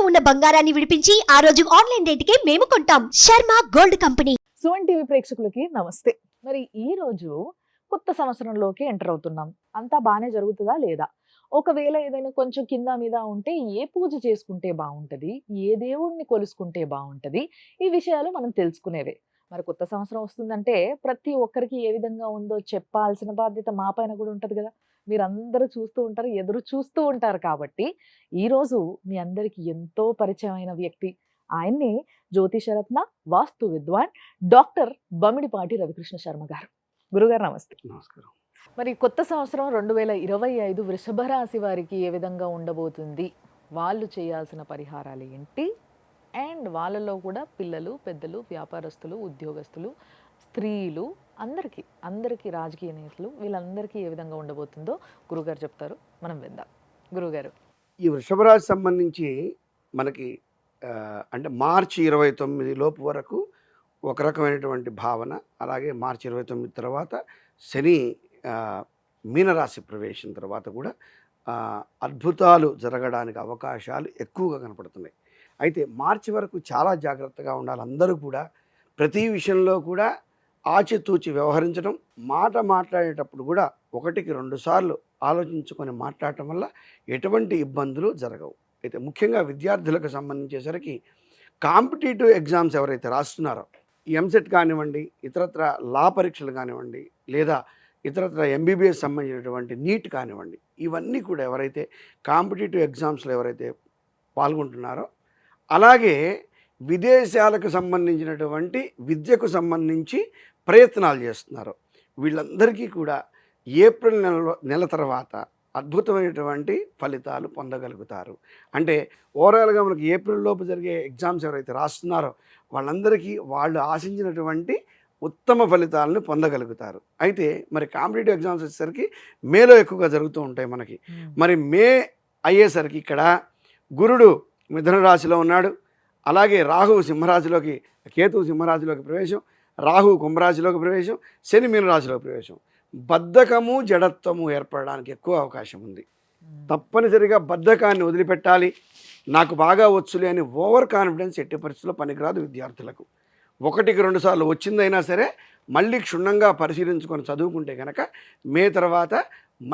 ఇంట్లో ఉన్న బంగారాన్ని విడిపించి ఆ రోజు ఆన్లైన్ రేటుకే మేము కొంటాం. Sharma gold company. Suman TV ప్రేక్షకులకి నమస్తే. మరి ఈ రోజు కొత్త సంవత్సరంలోకి ఎంటర్ అవుతున్నాం. అంతా బానే జరుగుతుందా లేదా? ఒకవేళ ఏదైనా కొంచెం కింద మీద ఉంటే ఏ పూజ చేసుకుంటే బాగుంటది? ఏ దేవుడిని కొలుసుకుంటే బాగుంటది? ఈ విషయాలు మనం తెలుసుకునేవే. మరి కొత్త సంవత్సరం వస్తుందంటే ప్రతి ఒక్కరికి ఏ విధంగా ఉందో చెప్పాల్సిన బాధ్యత మా పైన కూడా ఉంటది కదా! మీరందరూ చూస్తూ ఉంటారు, ఎదురు చూస్తూ ఉంటారు కాబట్టి ఈరోజు మీ అందరికీ ఎంతో పరిచయమైన వ్యక్తి. ఆయన్నే జ్యోతిషరత్న, వాస్తు విద్వాన్ డాక్టర్ బమ్మిడిపాటి రవికృష్ణ శర్మ గారు. గురుగారు నమస్తే. నమస్కారం. మరి కొత్త సంవత్సరం 2025 వృషభ రాశి వారికి ఏ విధంగా ఉండబోతుంది? వాళ్ళు చేయాల్సిన పరిహారాలు ఏంటి? అండ్ వాళ్ళలో కూడా పిల్లలు, పెద్దలు, వ్యాపారస్తులు, ఉద్యోగస్తులు, స్త్రీలు అందరికీ రాజకీయ నేతలు వీళ్ళందరికీ ఏ విధంగా ఉండబోతుందో గురుగారు చెప్తారు. మనం విందాం. గురుగారు, ఈ వృషభ రాశి సంబంధించి మనకి అంటే మార్చి 29 లోపు వరకు ఒక రకమైనటువంటి భావన, అలాగే మార్చి 29 తర్వాత శని మీనరాశి ప్రవేశం తర్వాత కూడా అద్భుతాలు జరగడానికి అవకాశాలు ఎక్కువగా కనపడుతున్నాయి. అయితే మార్చి వరకు చాలా జాగ్రత్తగా ఉండాలి. అందరూ కూడా ప్రతి విషయంలో కూడా ఆచితూచి వ్యవహరించడం, మాట్లాడేటప్పుడు కూడా 1కి 2 సార్లు ఆలోచించుకొని మాట్లాడటం వల్ల ఎటువంటి ఇబ్బందులు జరగవు. అయితే ముఖ్యంగా విద్యార్థులకు సంబంధించేసరికి కాంపిటేటివ్ ఎగ్జామ్స్ ఎవరైతే రాస్తున్నారో, ఎంసెట్ కానివ్వండి, ఇతరత్ర లా పరీక్షలు కానివ్వండి, లేదా ఇతరత్ర ఎంబీబీఎస్ సంబంధించినటువంటి నీట్ కానివ్వండి, ఇవన్నీ కూడా ఎవరైతే కాంపిటేటివ్ ఎగ్జామ్స్లో ఎవరైతే పాల్గొంటున్నారో, అలాగే విదేశాలకు సంబంధించినటువంటి విద్యకు సంబంధించి ప్రయత్నాలు చేస్తున్నారో వీళ్ళందరికీ కూడా ఏప్రిల్ నెల తర్వాత అద్భుతమైనటువంటి ఫలితాలు పొందగలుగుతారు. అంటే ఓవరాల్గా మనకి ఏప్రిల్ లోపు జరిగే ఎగ్జామ్స్ ఎవరైతే రాస్తున్నారో వాళ్ళందరికీ వాళ్ళు ఆశించినటువంటి ఉత్తమ ఫలితాలను పొందగలుగుతారు. అయితే మరి కాంపిటేటివ్ ఎగ్జామ్స్ వచ్చేసరికి మేలో ఎక్కువగా జరుగుతూ ఉంటాయి మనకి. మరి మే అయ్యేసరికి ఇక్కడ గురుడు మిథున రాశిలో ఉన్నాడు, అలాగే రాహువు సింహరాశిలోకి, కేతువు సింహరాశిలోకి ప్రవేశం, రాహువు కుంభరాశిలోకి ప్రవేశం, శని మీనరాశిలోకి ప్రవేశం. బద్ధకము, జడత్వము ఏర్పడడానికి ఎక్కువ అవకాశం ఉంది. తప్పనిసరిగా బద్ధకాన్ని వదిలిపెట్టాలి. నాకు బాగా వచ్చులే అని ఓవర్ కాన్ఫిడెన్స్ ఎట్టి పరిస్థితుల్లో పనికిరాదు విద్యార్థులకు. 1కి 2 సార్లు వచ్చిందైనా సరే మళ్ళీ క్షుణ్ణంగా పరిశీలించుకొని చదువుకుంటే కనుక మే తర్వాత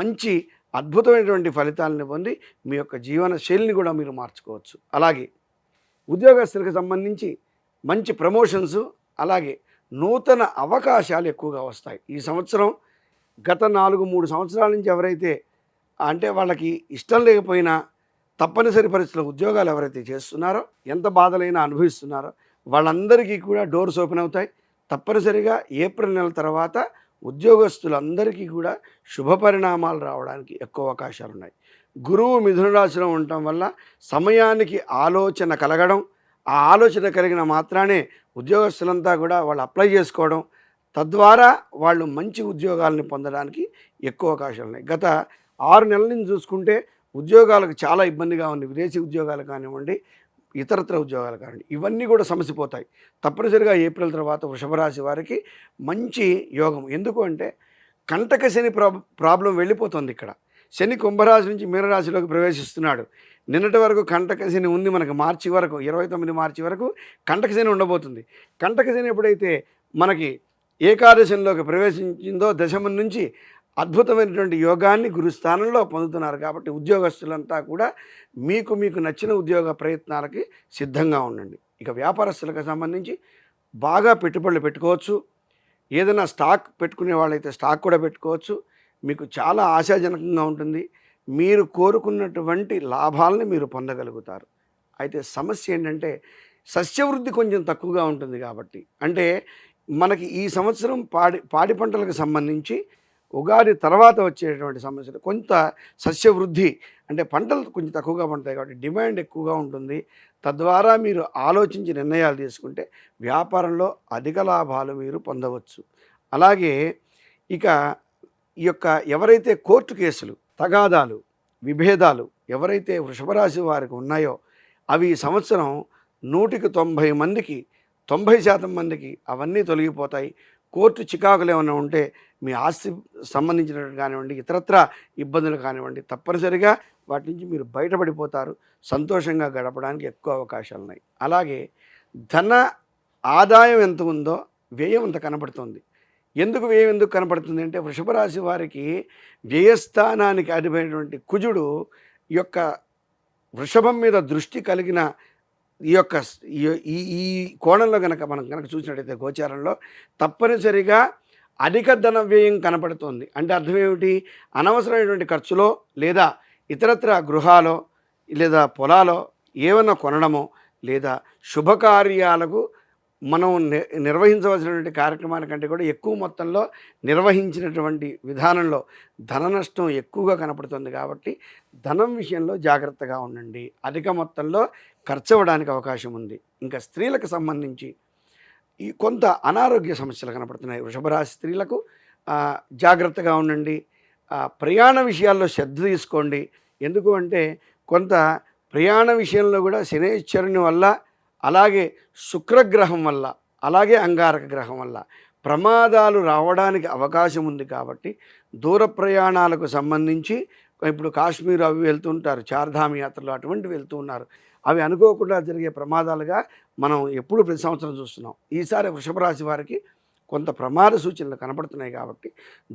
మంచి అద్భుతమైనటువంటి ఫలితాలను పొంది మీ యొక్క జీవన శైలిని కూడా మీరు మార్చుకోవచ్చు. అలాగే ఉద్యోగస్తులకు సంబంధించి మంచి ప్రమోషన్స్, అలాగే నూతన అవకాశాలు ఎక్కువగా వస్తాయి. ఈ సంవత్సరం గత 4-3 సంవత్సరాల నుంచి ఎవరైతే అంటే వాళ్ళకి ఇష్టం లేకపోయినా తప్పనిసరి పరిస్థితుల్లో ఉద్యోగాలు ఎవరైతే చేస్తున్నారో, ఎంత బాధలైనా అనుభవిస్తున్నారో వాళ్ళందరికీ కూడా డోర్స్ ఓపెన్ అవుతాయి. తప్పనిసరిగా ఏప్రిల్ నెల తర్వాత ఉద్యోగస్తులందరికీ కూడా శుభ పరిణామాలు రావడానికి ఎక్కువ అవకాశాలు ఉన్నాయి. గురువు మిథున రాశిలో ఉండటం వల్ల సమయానికి ఆలోచన కలగడం, ఆ ఆలోచన కలిగిన మాత్రానే ఉద్యోగస్తులంతా కూడా వాళ్ళు అప్లై చేసుకోవడం, తద్వారా వాళ్ళు మంచి ఉద్యోగాలను పొందడానికి ఎక్కువ అవకాశాలు ఉన్నాయి. గత 6 నెలల నుంచి చూసుకుంటే ఉద్యోగాలకు చాలా ఇబ్బందిగా ఉంది. విదేశీ ఉద్యోగాలు కానివ్వండి, ఇతరత్ర ఉద్యోగాలు కానివ్వండి, ఇవన్నీ కూడా సమసిపోతాయి. తప్పనిసరిగా ఏప్రిల్ తర్వాత వృషభ రాశి వారికి మంచి యోగం. ఎందుకు అంటే కంటక శని ప్రాబ్లం వెళ్ళిపోతుంది. ఇక్కడ శని కుంభరాశి నుంచి మీనరాశిలోకి ప్రవేశిస్తున్నాడు. నిన్నటి వరకు కంటక శని ఉంది మనకు. మార్చి వరకు 29 మార్చి వరకు కంటక శని ఉండబోతుంది. కంటక శని ఎప్పుడైతే మనకి ఏకాదశంలోకి ప్రవేశించిందో దశమం నుంచి అద్భుతమైనటువంటి యోగాన్ని గురుస్థానంలో పొందుతున్నారు. కాబట్టి ఉద్యోగస్తులంతా కూడా మీకు నచ్చిన ఉద్యోగ ప్రయత్నాలకి సిద్ధంగా ఉండండి. ఇక వ్యాపారస్తులకు సంబంధించి బాగా పెట్టుబడులు పెట్టుకోవచ్చు. ఏదైనా స్టాక్ పెట్టుకునే వాళ్ళైతే స్టాక్ కూడా పెట్టుకోవచ్చు. మీకు చాలా ఆశాజనకంగా ఉంటుంది. మీరు కోరుకున్నటువంటి లాభాలని మీరు పొందగలుగుతారు. అయితే సమస్య ఏంటంటే సస్యవృద్ధి కొంచెం తక్కువగా ఉంటుంది. కాబట్టి అంటే మనకి ఈ సంవత్సరం పాడి పంటలకు సంబంధించి ఉగాది తర్వాత వచ్చేటువంటి సమస్యలు కొంత సస్యవృద్ధి అంటే పంటలు కొంచెం తక్కువగా పండుతాయి. కాబట్టి డిమాండ్ ఎక్కువగా ఉంటుంది. తద్వారా మీరు ఆలోచించి నిర్ణయాలు తీసుకుంటే వ్యాపారంలో అధిక లాభాలు మీరు పొందవచ్చు. అలాగే ఇక ఈ యొక్క ఎవరైతే కోర్టు కేసులు, తగాదాలు, విభేదాలు ఎవరైతే వృషభ రాశి వారికి ఉన్నాయో అవి ఈ సంవత్సరం 100కి 90 మందికి 90% మందికి అవన్నీ తొలగిపోతాయి. కోర్టు చికాకులు ఏమైనా ఉంటే మీ ఆస్తి సంబంధించినటువంటి కానివ్వండి, ఇతరత్రా ఇబ్బందులు కానివ్వండి, తప్పనిసరిగా వాటి నుంచి మీరు బయటపడిపోతారు. సంతోషంగా గడపడానికి ఎక్కువ అవకాశాలు ఉన్నాయి. అలాగే ధన ఆదాయం ఎంత ఉందో వ్యయం అంత కనపడుతుంది. వ్యయం ఎందుకు కనపడుతుంది అంటే, వృషభ రాశి వారికి వ్యయస్థానానికి అధిపైనటువంటి కుజుడు ఈ యొక్క వృషభం మీద దృష్టి కలిగిన ఈ యొక్క ఈ ఈ కోణంలో మనం చూసినట్టయితే గోచారంలో తప్పనిసరిగా అధిక ధన వ్యయం కనపడుతుంది. అంటే అర్థం ఏమిటి? అనవసరమైనటువంటి ఖర్చులో లేదా ఇతరత్ర గృహాలో లేదా పొలాలో ఏమన్నా కొనడమో లేదా శుభకార్యాలకు మనం నిర్వహించవలసినటువంటి కార్యక్రమాల కంటే కూడా ఎక్కువ మొత్తంలో నిర్వహించినటువంటి విధానంలో ధన నష్టం ఎక్కువగా కనపడుతుంది. కాబట్టి ధనం విషయంలో జాగ్రత్తగా ఉండండి. అధిక మొత్తంలో ఖర్చు అవ్వడానికి అవకాశం ఉంది. ఇంకా స్త్రీలకు సంబంధించి ఈ కొంత అనారోగ్య సమస్యలు కనపడుతున్నాయి. వృషభ రాశి స్త్రీలకు జాగ్రత్తగా ఉండండి. ప్రయాణ విషయాల్లో శ్రద్ధ తీసుకోండి. ఎందుకు అంటే కొంత ప్రయాణ విషయంలో కూడా శనైశ్వరుని వల్ల, అలాగే శుక్రగ్రహం వల్ల, అలాగే అంగారక గ్రహం వల్ల ప్రమాదాలు రావడానికి అవకాశం ఉంది. కాబట్టి దూర ప్రయాణాలకు సంబంధించి ఇప్పుడు కాశ్మీర్ అవి వెళ్తుంటారు, చార్ధామ్ యాత్రలు అటువంటి వెళ్తూ ఉన్నారు. అవి అనుకోకుండా జరిగే ప్రమాదాలుగా మనం ఎప్పుడు ప్రతి సంవత్సరం చూస్తున్నాం. ఈసారి వృషభ రాశి వారికి కొంత ప్రమాద సూచనలు కనపడుతున్నాయి. కాబట్టి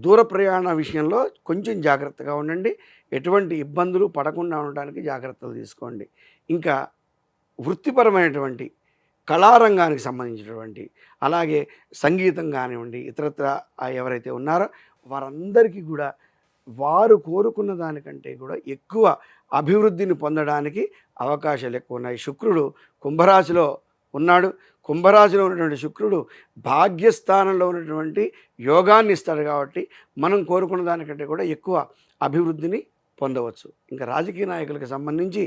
దూర ప్రయాణ విషయంలో కొంచెం జాగ్రత్తగా ఉండండి. ఎటువంటి ఇబ్బందులు పడకుండా ఉండడానికి జాగ్రత్తలు తీసుకోండి. ఇంకా వృత్తిపరమైనటువంటి కళారంగానికి సంబంధించినటువంటి, అలాగే సంగీతం కానివ్వండి, ఇతరత్ర ఎవరైతే ఉన్నారో వారందరికీ కూడా వారు కోరుకున్న దానికంటే కూడా ఎక్కువ అభివృద్ధిని పొందడానికి అవకాశాలు ఎక్కువ ఉన్నాయి. శుక్రుడు కుంభరాశిలో ఉన్నాడు. కుంభరాశిలో ఉన్నటువంటి శుక్రుడు భాగ్యస్థానంలో ఉన్నటువంటి యోగాన్ని ఇస్తాడు. కాబట్టి మనం కోరుకున్న దానికంటే కూడా ఎక్కువ అభివృద్ధిని పొందవచ్చు. ఇంకా రాజకీయ నాయకులకు సంబంధించి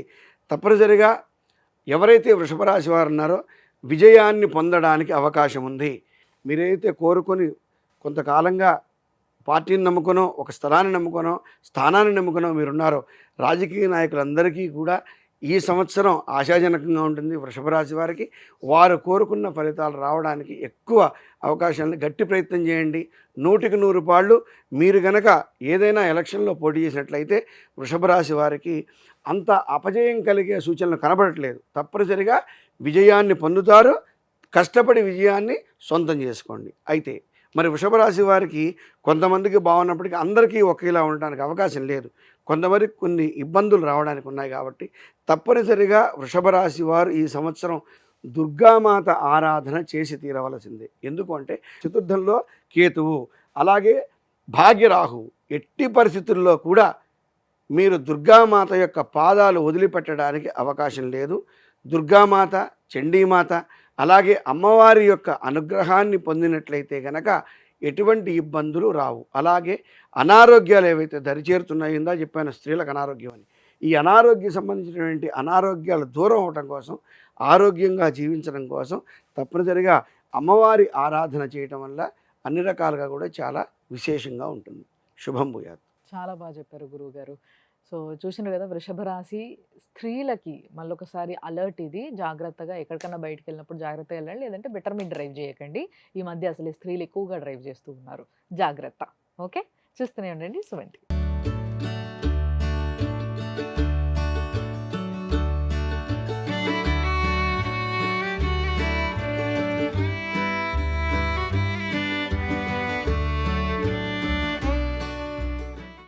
తప్పనిసరిగా ఎవరైతే వృషభ రాశి వారు ఉన్నారో విజయాన్ని పొందడానికి అవకాశం ఉంది. మీరైతే కోరుకొని కొంతకాలంగా పార్టీని నమ్ముకునో, ఒక స్థలాన్ని నమ్ముకునో, స్థానాన్ని నమ్ముకునో మీరున్నారో, రాజకీయ నాయకులందరికీ కూడా ఈ సంవత్సరం ఆశాజనకంగా ఉంటుంది. వృషభ రాశి వారికి వారు కోరుకున్న ఫలితాలు రావడానికి ఎక్కువ అవకాశాలను గట్టి ప్రయత్నం చేయండి. 100కి 100 పాళ్ళు మీరు గనక ఏదైనా ఎలక్షన్లో పోటీ చేసినట్లయితే వృషభ రాశి వారికి అంత అపజయం కలిగే సూచనలు కనబడట్లేదు. తప్పనిసరిగా విజయాన్ని పొందుతారు. కష్టపడి విజయాన్ని సొంతం చేసుకోండి. అయితే మరి వృషభ రాశి వారికి కొంతమందికి బాగున్నప్పటికీ అందరికీ ఒకేలా ఉండడానికి అవకాశం లేదు. కొంతమందికి కొన్ని ఇబ్బందులు రావడానికి ఉన్నాయి. కాబట్టి తప్పనిసరిగా వృషభ రాశి వారు ఈ సంవత్సరం దుర్గామాత ఆరాధన చేసి తీరవలసిందే. ఎందుకు అంటే చతుర్థంలో కేతువు, అలాగే భాగ్యరాహువు. ఎట్టి పరిస్థితుల్లో కూడా మీరు దుర్గామాత యొక్క పాదాలు వదిలిపెట్టడానికి అవకాశం లేదు. దుర్గామాత, చండీమాత, అలాగే అమ్మవారి యొక్క అనుగ్రహాన్ని పొందినట్లయితే గనక ఎటువంటి ఇబ్బందులు రావు. అలాగే అనారోగ్యాలు ఏవైతే దరిచేరుతున్నాయో, ఇందా చెప్పాను స్త్రీలకు అనారోగ్యం అని, ఈ అనారోగ్యం సంబంధించినటువంటి అనారోగ్యాలు దూరం అవడం కోసం, ఆరోగ్యంగా జీవించడం కోసం తప్పనిసరిగా అమ్మవారి ఆరాధన చేయటం వల్ల అన్ని రకాలుగా కూడా చాలా విశేషంగా ఉంటుంది. శుభం భూయాత్. చాలా బాగా చెప్పారు గురువుగారు. సో చూసినారు కదా, వృషభ రాశి స్త్రీలకి మళ్ళొకసారి అలర్ట్ ఇది. జాగ్రత్తగా ఎక్కడికన్నా బయటికి వెళ్ళినప్పుడు జాగ్రత్తగా వెళ్ళండి. లేదంటే బెటర్ మీరు డ్రైవ్ చేయకండి. ఈ మధ్య అసలు స్త్రీలు ఎక్కువగా డ్రైవ్ చేస్తూ ఉన్నారు. జాగ్రత్త. ఓకే, చూస్తూనే ఉండండి సుమన్ టీవీ.